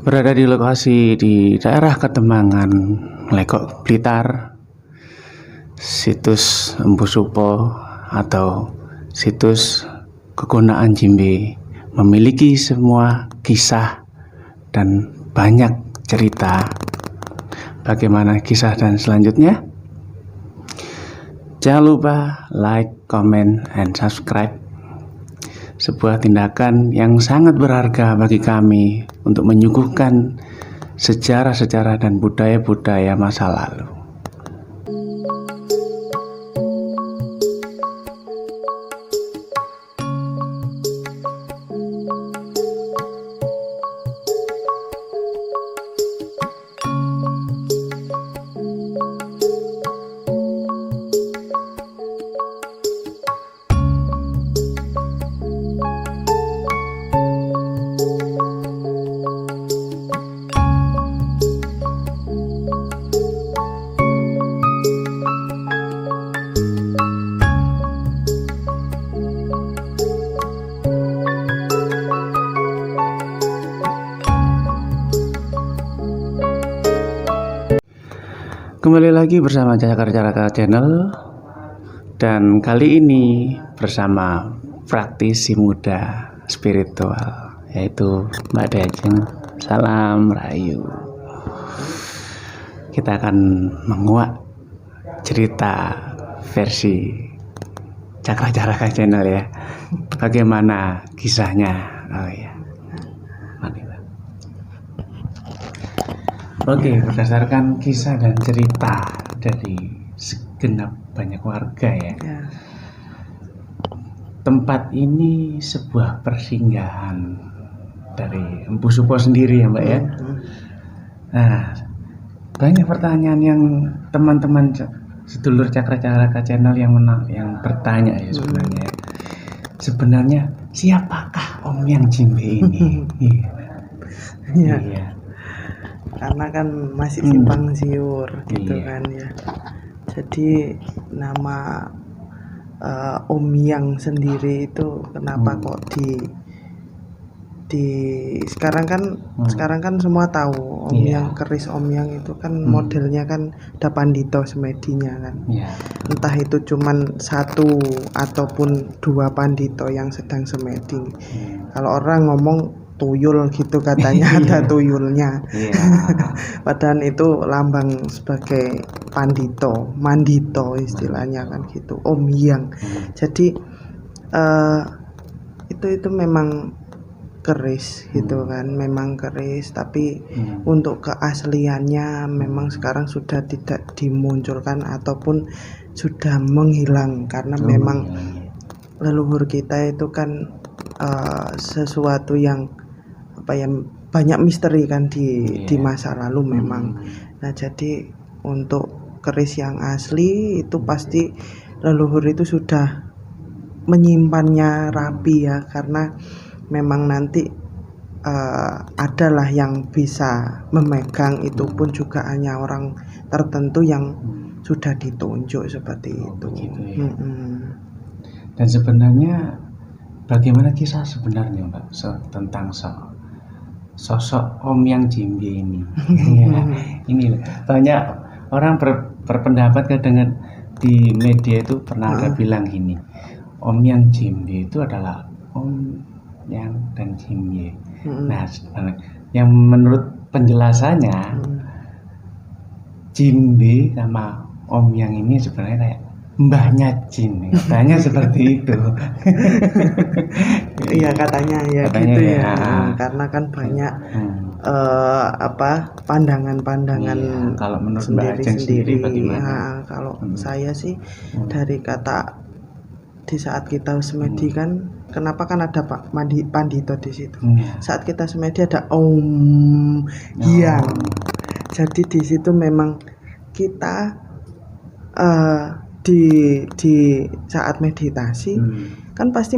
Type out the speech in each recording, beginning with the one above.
Berada di lokasi di daerah Katembangan, Lekok, Blitar, situs Empu Supo atau situs kegunaan Jimbe memiliki semua kisah dan banyak cerita. Bagaimana kisah dan selanjutnya? Jangan lupa like, comment, and subscribe. Sebuah tindakan yang sangat berharga bagi kami untuk menyuguhkan sejarah-sejarah dan budaya-budaya masa lalu. Kembali lagi bersama Cakar-Cakar Channel, dan kali ini bersama praktisi muda spiritual, yaitu Mbak Dejeng. Salam Rayu. Kita akan menguak cerita versi Cakar-Cakar Channel ya. Bagaimana kisahnya? Oh ya. Oke, berdasarkan kisah dan cerita dari segenap banyak warga ya. Tempat ini sebuah persinggahan dari Empu Supo sendiri ya Mbak ya. Nah, banyak pertanyaan yang teman-teman sedulur Cakra-Cakra Channel yang bertanya ya sebenarnya. Sebenarnya siapakah Om Yang Jimbe ini? Iya. Karena kan masih simpang siur gitu kan ya. Jadi nama Om Yang sendiri itu kenapa kok di sekarang kan semua tahu Om Yang keris Om Yang itu kan modelnya kan ada Pandito semedinya kan. Entah itu cuman satu ataupun dua Pandito yang sedang semedi. Kalau orang ngomong tuyul gitu katanya ada tuyulnya. Padahal itu lambang sebagai Pandito, Mandito istilahnya kan gitu, Om Yang. Jadi itu memang keris gitu kan, memang keris, tapi untuk keasliannya memang sekarang sudah tidak dimunculkan ataupun sudah menghilang karena memang leluhur kita itu kan sesuatu yang banyak misteri kan di masa lalu memang. Nah, jadi untuk keris yang asli itu pasti leluhur itu sudah menyimpannya rapi ya, karena memang nanti adalah yang bisa memegang itu pun juga hanya orang tertentu yang sudah ditunjuk seperti itu. Begitu, ya. Dan sebenarnya bagaimana kisah sebenarnya Mbak tentang sosok Om Yang Jimbe ini? Ini banyak orang berpendapat kadang di media itu pernah ada bilang gini, Om Yang Jimbe itu adalah Om Yang dan Jimbe. Nah, yang menurut penjelasannya Jimbe sama Om Yang ini sebenarnya kayak mbahnya Jin, katanya seperti itu. Iya katanya gitu ya. Karena kan banyak pandangan-pandangan kalau menurut sendiri bagaimana? Kalau saya sih dari kata di saat kita semedi kan, kenapa kan ada Pandito di situ. Saat kita semedi ada Om Yang. Jadi di situ memang kita di saat meditasi kan pasti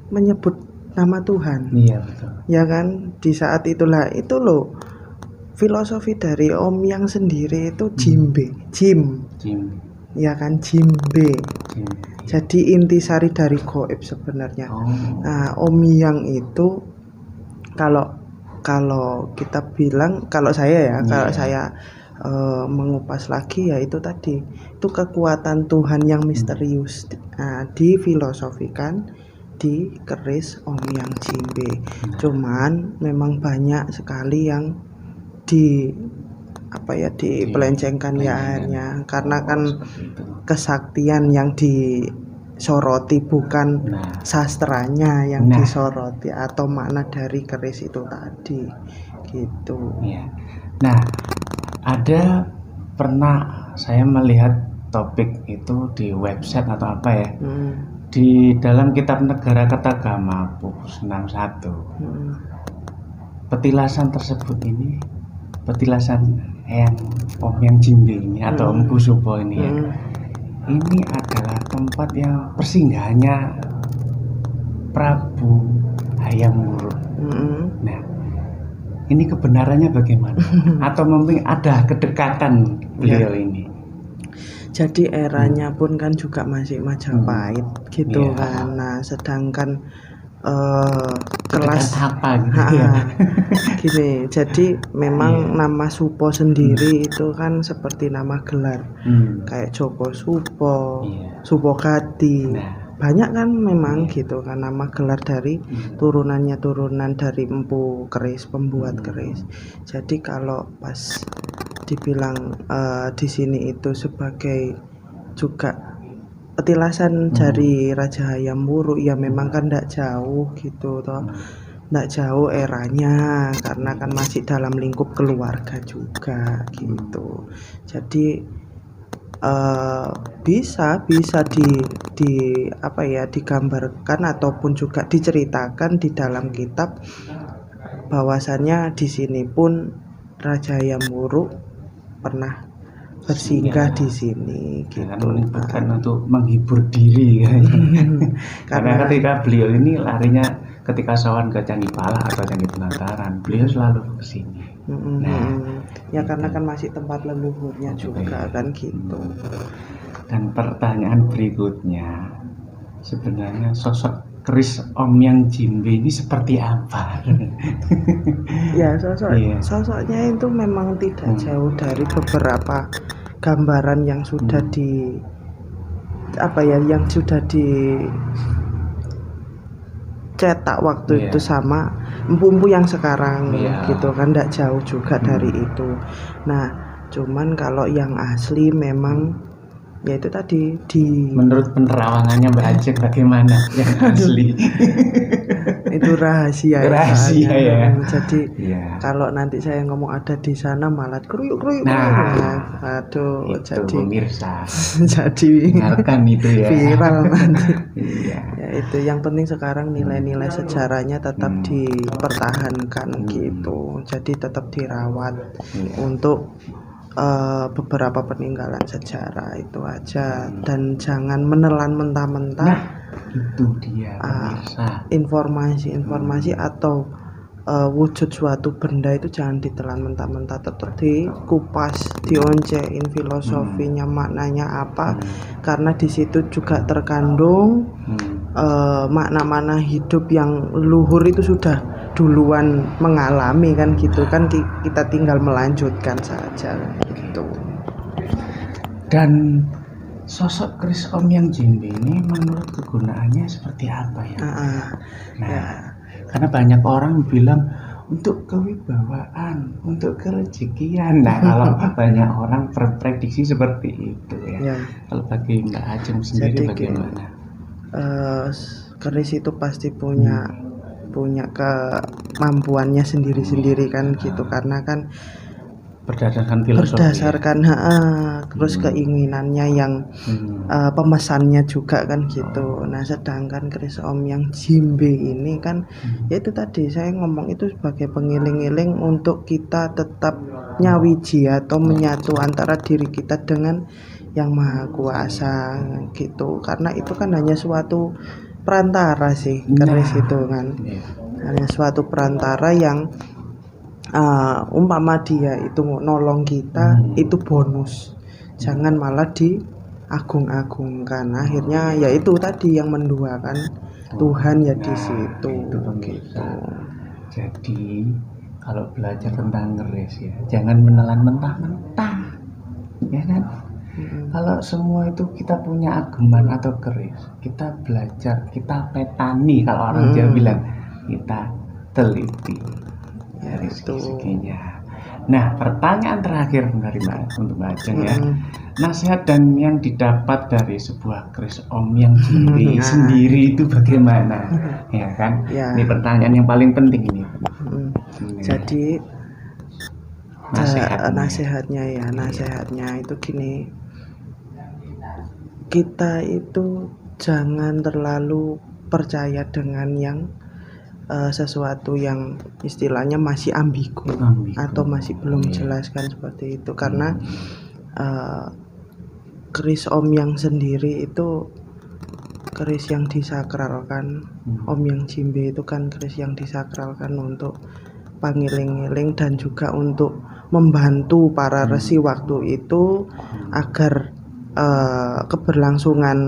menyebut nama Tuhan. Iya betul. Ya kan, di saat itulah itu loh filosofi dari Om Yang sendiri itu Jimbe, Jim. Ya kan, Jimbe. Jadi intisari dari gaib sebenarnya. Nah, Om Yang itu kalau kalau kita bilang, kalau saya ya, kalau Iya. saya mengupas lagi ya itu tadi, itu kekuatan Tuhan yang misterius, difilosofikan di keris Om Yang Jimbe. Cuman memang banyak sekali yang dipelencengkan ya akhirnya, karena kan kesaktian yang disoroti bukan sastranya yang disoroti atau makna dari keris itu tadi gitu. Ya. Nah, ada pernah saya melihat topik itu di website atau apa ya, di dalam kitab Negara Kertagama buku 61. Petilasan tersebut ini, petilasan yang Om Yang Jimbe ini atau Om Kusupo ini ya, ini adalah tempat yang persinggahannya Prabu Hayam Wuruk. Nah, ini kebenarannya bagaimana? Atau mungkin ada kedekatan beliau ini? Jadi eranya pun kan juga masih Majapahit gitu kan. Nah, sedangkan kelas apa gitu ya? Gini, jadi memang nama Supo sendiri itu kan seperti nama gelar, kayak Joko Supo, Supokati. Banyak kan memang gitu kan nama gelar dari turunan dari empu keris, pembuat keris. Jadi kalau pas dibilang di sini itu sebagai juga petilasan dari Raja Hayam Wuruk, ya memang kan tidak jauh gitu toh, tidak jauh eranya, karena kan masih dalam lingkup keluarga juga gitu. Jadi bisa digambarkan ataupun juga diceritakan di dalam kitab bahwasannya di sini pun Raja Hayam Wuruk pernah bersinggah di sini gitu. Bukan untuk menghibur diri kan. Karena ketika beliau ini larinya ketika sowan ke Candi Pala atau Candi Penataran, beliau selalu ke sini. Ya karena kan masih tempat leluhurnya juga kan gitu. Dan pertanyaan berikutnya, sebenarnya sosok keris Om Yang Jimbe ini seperti apa? Ya sosoknya itu memang tidak jauh dari beberapa gambaran yang sudah yang sudah dicetak waktu itu sama empu-empu yang sekarang gitu kan, tidak jauh juga dari itu. Nah, cuman kalau yang asli memang ya itu tadi menurut penerawangannya Mbak Ajeng bagaimana yang asli? Itu rahasia ya. Jadi kalau nanti saya ngomong ada di sana malah kruyuk. Aduh, itu jadi pemirsa. Jadi dengarkan itu ya. Viral nanti. Ya itu yang penting sekarang nilai-nilai sejarahnya tetap dipertahankan gitu. Jadi tetap dirawat untuk beberapa peninggalan sejarah itu aja, dan jangan menelan mentah-mentah. Itu dia informasi atau wujud suatu benda itu jangan ditelan mentah-mentah, tetap dikupas, dioncein filosofinya, maknanya apa, karena di situ juga terkandung makna-makna hidup yang leluhur itu sudah duluan mengalami kan gitu kan, kita tinggal melanjutkan saja gitu. Dan sosok keris Om Yang Jimbe ini menurut kegunaannya seperti apa ya? Karena banyak orang bilang untuk kewibawaan, untuk kerezekian. Nah, kalau banyak orang berprediksi seperti itu ya. Kalau bagi Mbak Ajeng sendiri bagaimana? Keris itu pasti punya kemampuannya sendiri-sendiri kan gitu, karena kan berdasarkan terus keinginannya yang pemesannya juga kan gitu. Nah, sedangkan keris Om Yang Jimbe ini kan ya itu tadi saya ngomong itu sebagai pengiling-iling untuk kita tetap nyawiji atau menyatu antara diri kita dengan yang maha kuasa gitu, karena itu kan hanya suatu perantara sih keris itu kan, hanya suatu perantara yang umpama dia itu nolong kita itu bonus, jangan malah diagung-agungkan. Akhirnya ya itu tadi yang menduakan Tuhan ya di situ gitu. Jadi kalau belajar tentang keris ya, jangan menelan mentah-mentah, ya kan? Kalau semua itu kita punya ageman atau keris, kita belajar, kita petani, kalau orang Jawa bilang, kita teliti dari segi-seginya. Nah, pertanyaan terakhir dari untuk Mbak Ajeng ya, nasihat dan yang didapat dari sebuah keris Om Yang Jimbe sendiri itu bagaimana, ya kan? Ya. Ini pertanyaan yang paling penting ini. Jadi nasihatnya itu gini, kita itu jangan terlalu percaya dengan yang sesuatu yang istilahnya masih ambigu atau masih belum jelas kan, seperti itu, karena keris Om Yang sendiri itu keris yang disakralkan. Om Yang Jimbe itu kan keris yang disakralkan untuk pangiling-iling dan juga untuk membantu para resi waktu itu agar keberlangsungan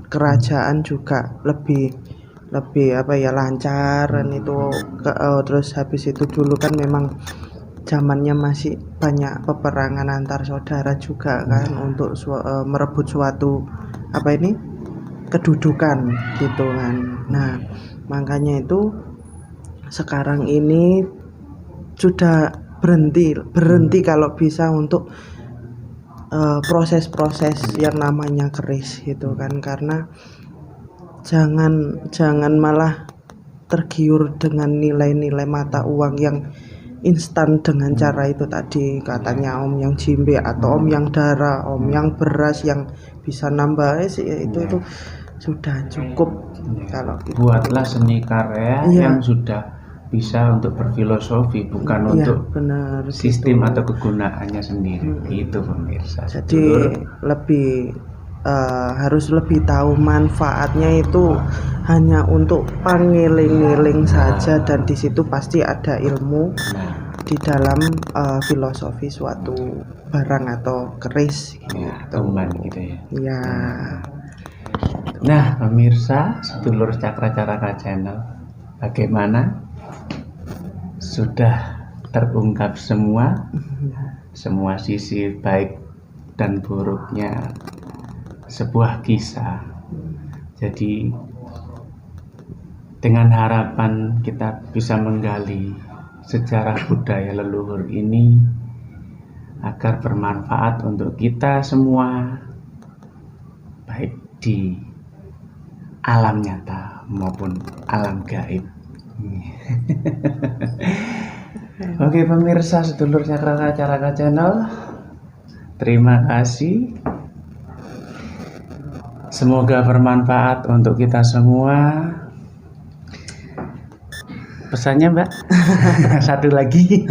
kerajaan juga lebih lancar dan itu terus habis itu dulu kan memang zamannya masih banyak peperangan antar saudara juga kan, untuk merebut suatu kedudukan gitu kan. Nah, makanya itu sekarang ini sudah berhenti kalau bisa untuk proses-proses yang namanya keris gitu kan, karena jangan malah tergiur dengan nilai-nilai mata uang yang instan dengan cara itu tadi, katanya Om Yang Jimbe atau Om Yang darah, Om Yang beras yang bisa nambah itu sudah cukup. Kalau gitu. Buatlah seni karya yang sudah bisa untuk berfilosofi, bukan untuk sistem atau kegunaannya sendiri. Itu pemirsa. Jadi harus lebih tahu manfaatnya itu hanya untuk pangiling-iling saja, dan di situ pasti ada ilmu di dalam filosofi suatu barang atau keris gitu. Gitu ya. Ya. Nah, pemirsa sedulur Cakra Caraka Channel, bagaimana? Sudah terungkap semua sisi baik dan buruknya sebuah kisah. Jadi dengan harapan kita bisa menggali sejarah budaya leluhur ini agar bermanfaat untuk kita semua, baik di alam nyata maupun alam gaib. Oke pemirsa sedulur Cakra Caraka Channel, terima kasih. Semoga bermanfaat untuk kita semua. Pesannya Mbak, satu lagi.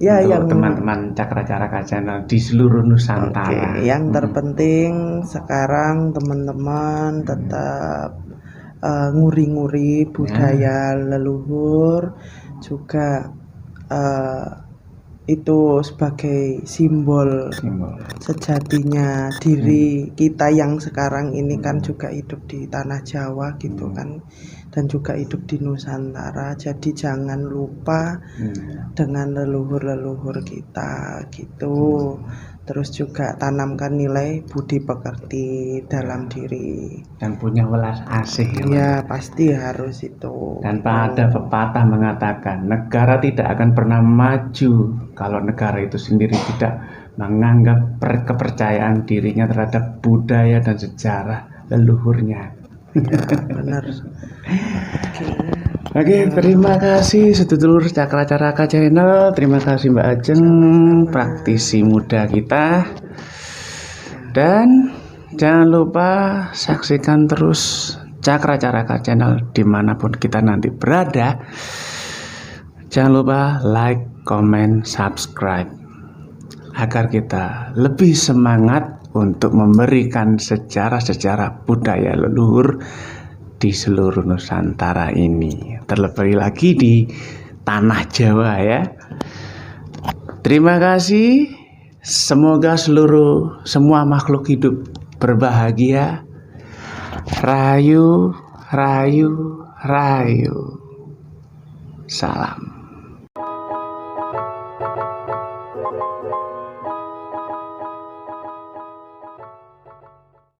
Ya, untuk yang teman-teman Cakra Caraka Channel di seluruh Nusantara. Yang terpenting sekarang teman-teman tetap nguri-nguri budaya leluhur, juga itu sebagai simbol sejatinya diri kita yang sekarang ini kan juga hidup di tanah Jawa gitu kan, dan juga hidup di Nusantara. Jadi jangan lupa dengan leluhur-leluhur kita gitu. Terus juga tanamkan nilai budi pekerti dalam diri dan punya welas asih. Ya pasti harus itu. Dan ada pepatah mengatakan negara tidak akan pernah maju kalau negara itu sendiri tidak menganggap kepercayaan dirinya terhadap budaya dan sejarah leluhurnya. Ya, benar. Oke, terima kasih sedulur Cakra Caraka Channel. Terima kasih Mbak Ajeng, praktisi muda kita. Dan jangan lupa saksikan terus Cakra Caraka Channel dimanapun kita nanti berada. Jangan lupa like, comment, subscribe agar kita lebih semangat untuk memberikan sejarah-sejarah budaya leluhur di seluruh Nusantara ini, terlebih lagi di tanah Jawa ya. Terima kasih. Semoga semua makhluk hidup berbahagia. Rahayu, rahayu, rahayu. Salam.